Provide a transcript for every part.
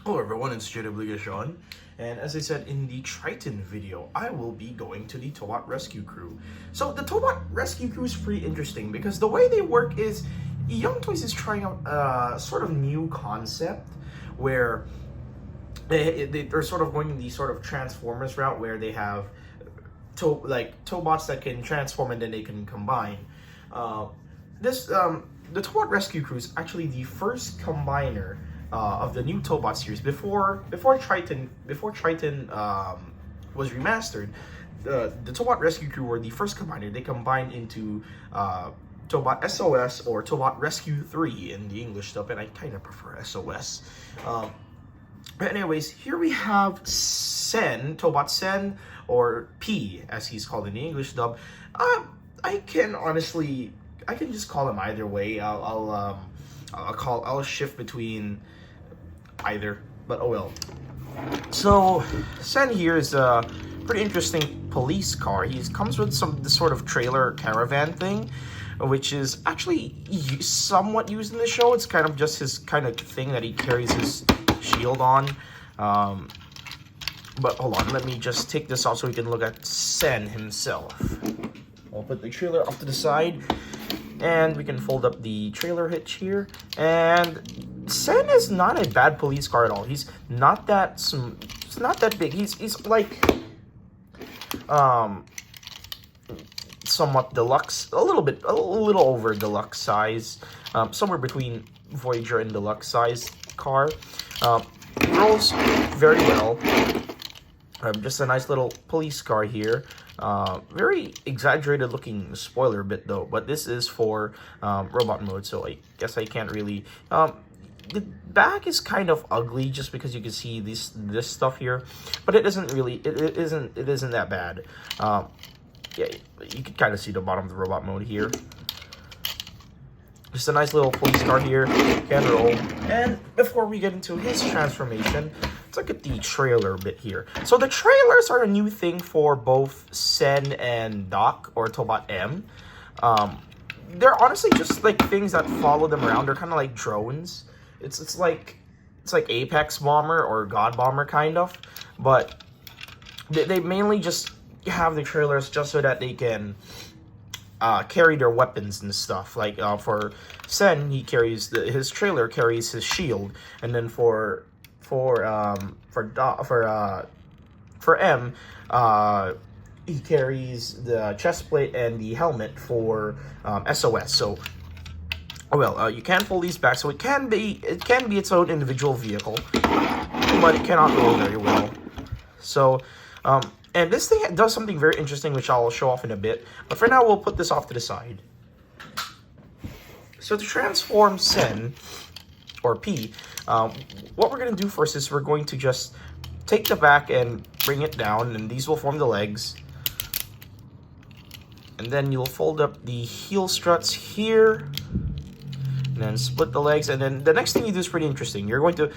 Hello everyone, it's Sean, and as I said in the Triton video, I will be going to the Tobot Rescue Crew. So the Tobot Rescue Crew is pretty interesting because the way they work is Young Toys is trying out a sort of new concept where they're sort of going the sort of Transformers route where they have Tobots that can transform and then they can combine. The Tobot Rescue Crew is actually the first combiner of the new Tobot series. Before Triton was remastered, the Tobot Rescue Crew were the first combiner. They combined into Tobot SOS or Tobot Rescue 3 in the English dub, and I kind of prefer SOS. But anyways, here we have Sen, Tobot Sen, or P as he's called in the English dub. I can just call him either way. I'll shift between either, but oh well. So Sen here is a pretty interesting police car. He comes with this sort of trailer caravan thing, which is actually somewhat used in the show. It's kind of just his kind of thing that he carries his shield on. But hold on, let me just take this off so we can look at Sen himself. I'll put the trailer off to the side, and we can fold up the trailer hitch here. And Sen is not a bad police car at all. He's not that it's not that big. He's like somewhat deluxe, a little over deluxe size, somewhere between Voyager and deluxe size car. Rolls very well. Just a nice little police car here. Very exaggerated looking spoiler bit though, but this is for robot mode, so I guess I can't really. The back is kind of ugly just because you can see this stuff here, but it isn't really. It isn't that bad. Yeah, you can kind of see the bottom of the robot mode here. Just a nice little police car here, can roll. And before we get into his transformation, let's look at the trailer bit here. So the trailers are a new thing for both Sen and Doc, or Tobot M. They're honestly just like things that follow them around. They're kind of like drones. It's like Apex Bomber or God Bomber kind of, but they mainly just have the trailers just so that they can carry their weapons and stuff. Like for Sen, he carries his trailer carries his shield, and then for M, he carries the chest plate and the helmet for SOS. So, oh well, you can pull these back, so it can be its own individual vehicle, but it cannot roll very well. So, and this thing does something very interesting, which I'll show off in a bit. But for now, we'll put this off to the side. So to transform Sen, or P, what we're going to do first is we're going to just take the back and bring it down, and these will form the legs. And then you'll fold up the heel struts here, and then split the legs. And then the next thing you do is pretty interesting. You're going to,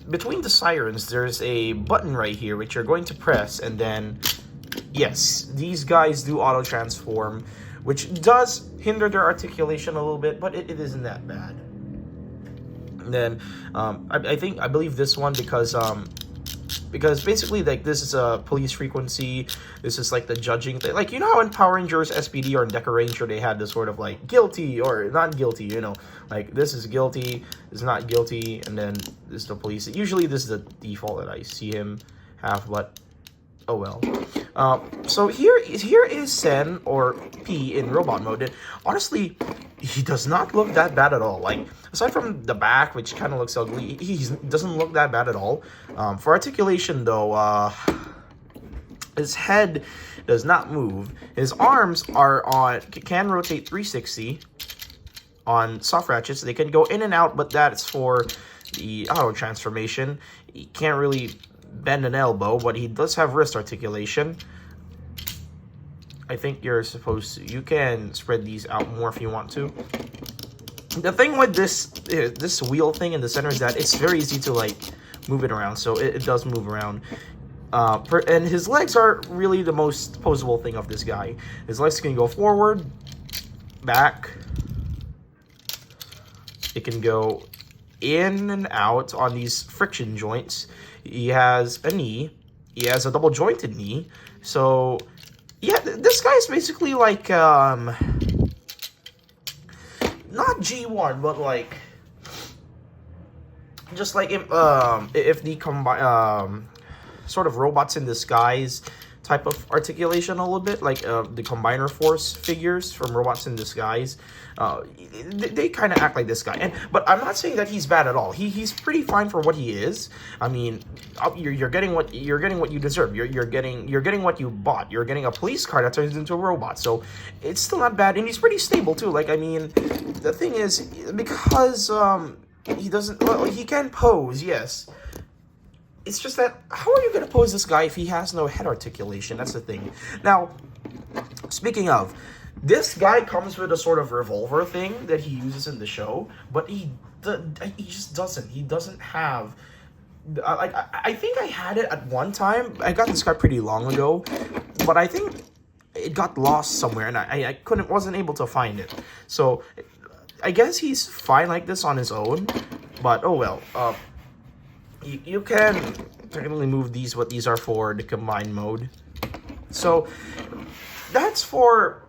between the sirens, there's a button right here, which you're going to press, and then, yes, these guys do auto-transform, which does hinder their articulation a little bit, but it isn't that bad. And then I believe this one because basically like this is a police frequency. This is like the judging thing. Like, you know how in Power Rangers SPD or in Deca Ranger they had this sort of like guilty or not guilty, you know, like this is guilty, this is not guilty, and then this is the police. Usually this is the default that I see him have, but oh well. So here is Sen, or P, in robot mode. And honestly, he does not look that bad at all. Like, aside from the back, which kind of looks ugly, he doesn't look that bad at all. For articulation, though, his head does not move. His arms can rotate 360 on soft ratchets. They can go in and out, but that's for the auto transformation. He can't really bend an elbow, but he does have wrist articulation. I think you can spread these out more if you want to. The thing with this wheel thing in the center is that it's very easy to like move it around, so it does move around. And his legs are really the most posable thing of this guy. His legs can go forward, back. It can go in and out on these friction joints. He has a knee. He has a double jointed knee. So yeah, this guy's basically like not G1, but like just like if the sort of robots in disguise type of articulation a little bit, like the Combiner Force figures from Robots in Disguise. They kind of act like this guy, but I'm not saying that he's bad at all. He's pretty fine for what he is. I mean, you're getting what you deserve. You're getting what you bought. You're getting a police car that turns into a robot, so it's still not bad, and he's pretty stable too. Like, I mean, the thing is, because he doesn't, well, he can pose, yes. It's just that, how are you going to pose this guy if he has no head articulation? That's the thing. Now, speaking of, this guy comes with a sort of revolver thing that he uses in the show, but he just doesn't. He doesn't have... I think I had it at one time. I got this guy pretty long ago, but I think it got lost somewhere, and I wasn't able to find it. So, I guess he's fine like this on his own, but oh well. You can technically move these, what these are for, the combined mode. So, that's for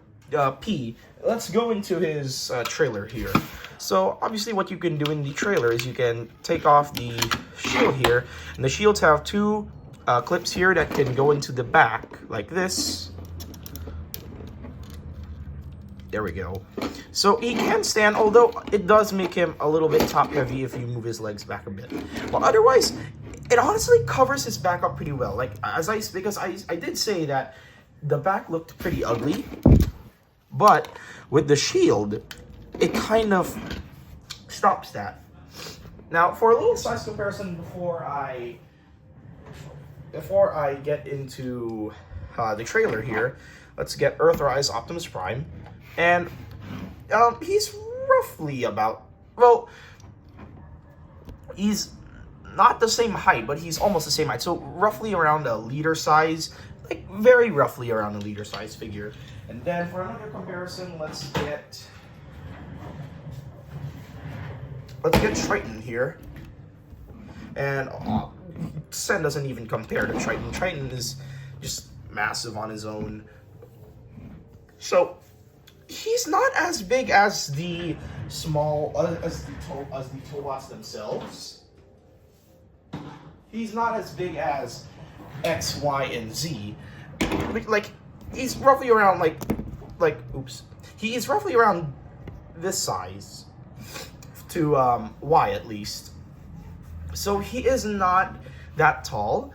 P. Let's go into his trailer here. So, obviously what you can do in the trailer is you can take off the shield here. And the shields have two clips here that can go into the back, like this. There we go. So he can stand, although it does make him a little bit top heavy if you move his legs back a bit. But otherwise, it honestly covers his back up pretty well. Like, because I did say that the back looked pretty ugly, but with the shield, it kind of stops that. Now, for a little size comparison before I get into the trailer here, let's get Earthrise Optimus Prime. And he's roughly about, well, he's not the same height, but he's almost the same height. So roughly around a liter size, like very roughly around a liter size figure. And then for another comparison, let's get Triton here. And Sen doesn't even compare to Triton. Triton is just massive on his own. So he's not as big as the as the Tobots themselves. He's not as big as X, Y, and Z. Like, he's roughly around he is roughly around this size to Y at least. So he is not that tall,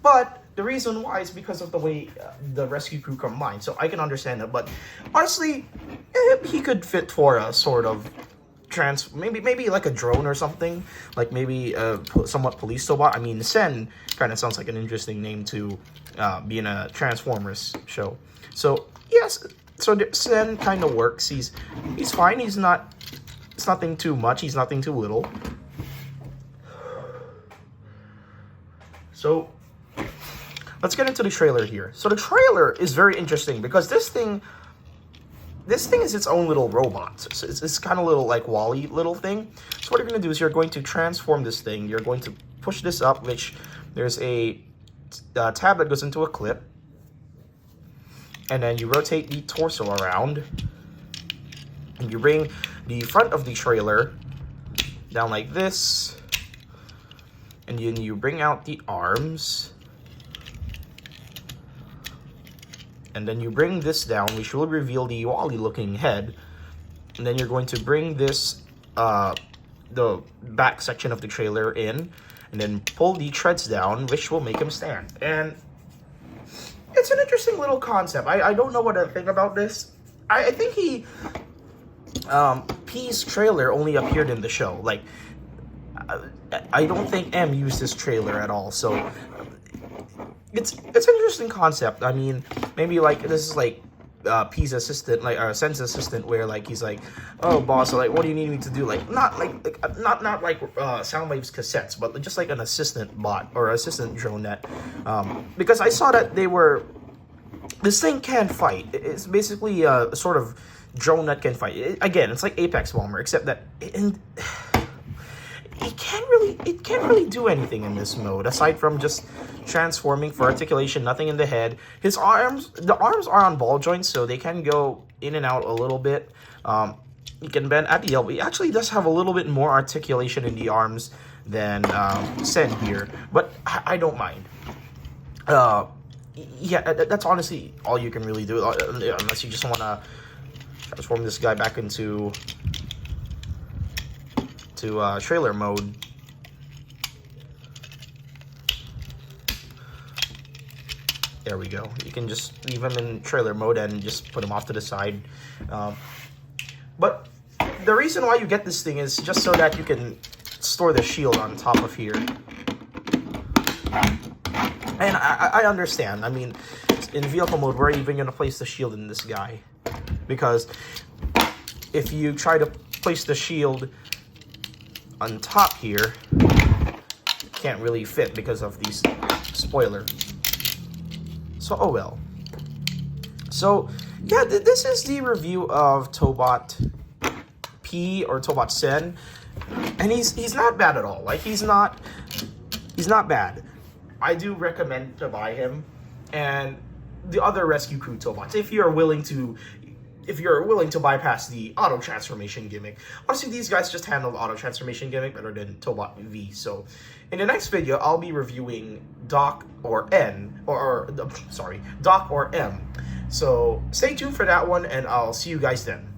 but the reason why is because of the way the rescue crew combined. So I can understand that, but honestly, he could fit for a sort of maybe like a drone or something, like maybe a somewhat police Tobot. I mean, Sen kind of sounds like an interesting name to be in a Transformers show. So yes, so Sen kind of works. He's fine. It's nothing too much. He's nothing too little. So let's get into the trailer here. So the trailer is very interesting because this thing is its own little robot. So it's kind of little like Wall-E little thing. So what you're going to do is you're going to transform this thing. You're going to push this up, which there's a tab that goes into a clip. And then you rotate the torso around. And you bring the front of the trailer down like this. And then you bring out the arms. And then you bring this down, which will reveal the Wall-E looking head. And then you're going to bring this, the back section of the trailer in. And then pull the treads down, which will make him stand. And it's an interesting little concept. I don't know what to think about this. I think P's trailer only appeared in the show. Like, I don't think M used this trailer at all. So it's an interesting concept. I mean, maybe like this is like P's assistant, like Sen's assistant, where like he's like, oh boss, so, like what do you need me to do? Like not like Soundwave's cassettes, but just like an assistant bot or assistant drone that because I saw that this thing can fight. It's basically a sort of drone that can fight. Again, it's like Apex Bomber, except that it can't really do anything in this mode aside from just transforming. For articulation, nothing in the head. The arms are on ball joints, so they can go in and out a little bit. You can bend at the elbow. He actually does have a little bit more articulation in the arms than Sen here, but I don't mind. Yeah, that's honestly all you can really do, unless you just want to transform this guy back into trailer mode. There we go. You can just leave him in trailer mode and just put him off to the side. But the reason why you get this thing is just so that you can store the shield on top of here. And I understand. I mean, in vehicle mode, we're even going to place the shield in this guy. Because if you try to place the shield on top here, it can't really fit because of these spoiler. So, oh well. So, yeah, this is the review of Tobot P or Tobot Sen. And he's not bad at all. Like, he's not bad. I do recommend to buy him and the other Rescue Crew Tobots if you're willing to bypass the auto transformation gimmick. Honestly, these guys just handle the auto transformation gimmick better than Tobot V. So in the next video, I'll be reviewing Doc or M. So stay tuned for that one, and I'll see you guys then.